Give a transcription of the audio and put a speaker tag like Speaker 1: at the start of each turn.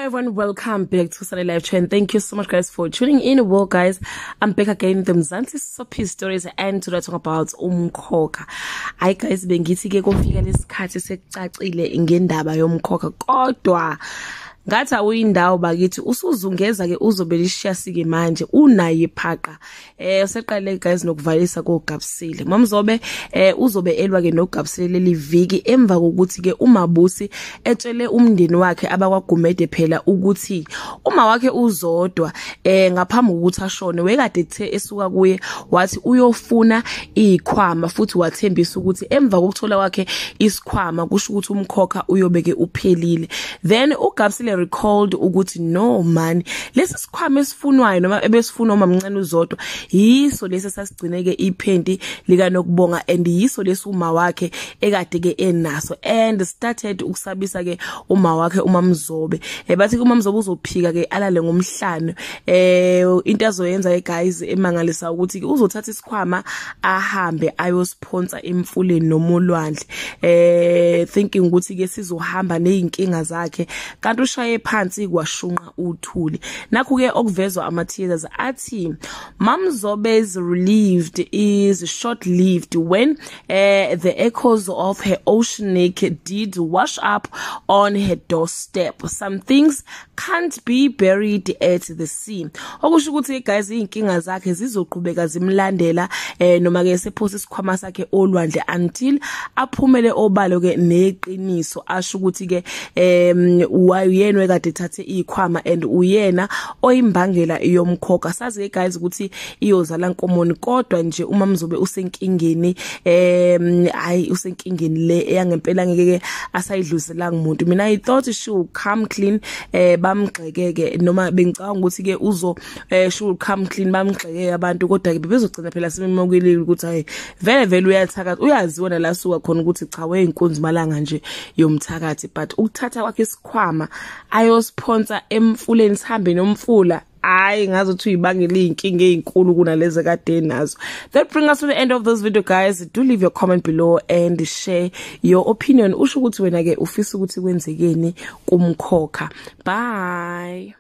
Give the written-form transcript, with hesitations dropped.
Speaker 1: everyone, welcome back to Sunday Live Trend. Thank you so much guys for tuning in. Well guys, I'm back again with the Mzansi Sophie stories and today talking about Umkhokha. Hi guys, bengithi ke kufika lesikhathi sekucacile ngendaba yomkhokha kodwa ngathi awuyindawo bakithi usuzungeza ke uzobe lishiyasike manje unaye iphaqa useqale guys nokuvalisa koGabsile Umamzobe uzobe elwa ke noGabsile leli viki emva kokuthi ke uMabusi etshele umndeni wakhe abakwagumede phela ukuthi uma wakhe uzodwa ngaphambi kokuthi ashone wekade ethe esuka kuye wathi uyofuna izikhwama futhi wathembisa ukuthi emva kokuthola kwakhe isikhwama kusho ukuthi umkhokha uyobeke uphelile. Then uGabsile recalled ukuthi no man lesi sikhwama esifunwayo noma ebesifuna umamncane uzodwa yiso lesi sasigcineke iphenti lika nokubonga and yiso lesi uma wakhe ekade ke enaso and started ukusabisa ke uma wakhe uMamzobe bathi uMamzobe uzophika ke alale ngomhlanje into azoyenza ke guys emangalisa ukuthi uzothatha isikhwama ahambe ayosponsor emfuleni nomolwandle thinking ukuthi ke sizohamba nezinkinga zakhe kanti ushaye phansi kwashunqa uthuli nakho ke okuvezwa ama-tears athi Mamzobe's relieved is short-lived when the echoes of her oceanic deed wash up on her doorstep. Some things can't be buried at the sea. Okusho ukuthi guys izinkinga zakhe zizoqhubeka zimlandela noma ke sephosa isikhwama sakhe olwandle until aphumele obalo ke neqiniso asho ukuthi ke uyena kade thathe izikhwama and uyena oyimbangela yomkhokha. Sazi ke guys ukuthi iyozala nkomoni kodwa nje uMamzobe usenkingeni hayi usenkingeni le eyangempela ngeke asayidluliselanga umuntu. Mina I thought she would come clean bamgxekeke noma bengicabanga ukuthi ke uzo she will come clean bamgxekeke abantu kodwa ke bezogcina phela simemokile ukuthi hayi vele uyathakatha uyaziona la suka khona ukuthi cha weyinkunzi malanga nje yomthakathi but ukuthatha kwakhe isikhwama ayosponsor emfuleni sihambe nomfula hayi ngazothi uyibangela izinkinga ezinkulu kunalezi kade nazo. That brings us to the end of this video guys. Do leave your comment below and share your opinion. Usho ukuthi wena ke ufisa ukuthi kwenzekeni kumkhokha. Bye.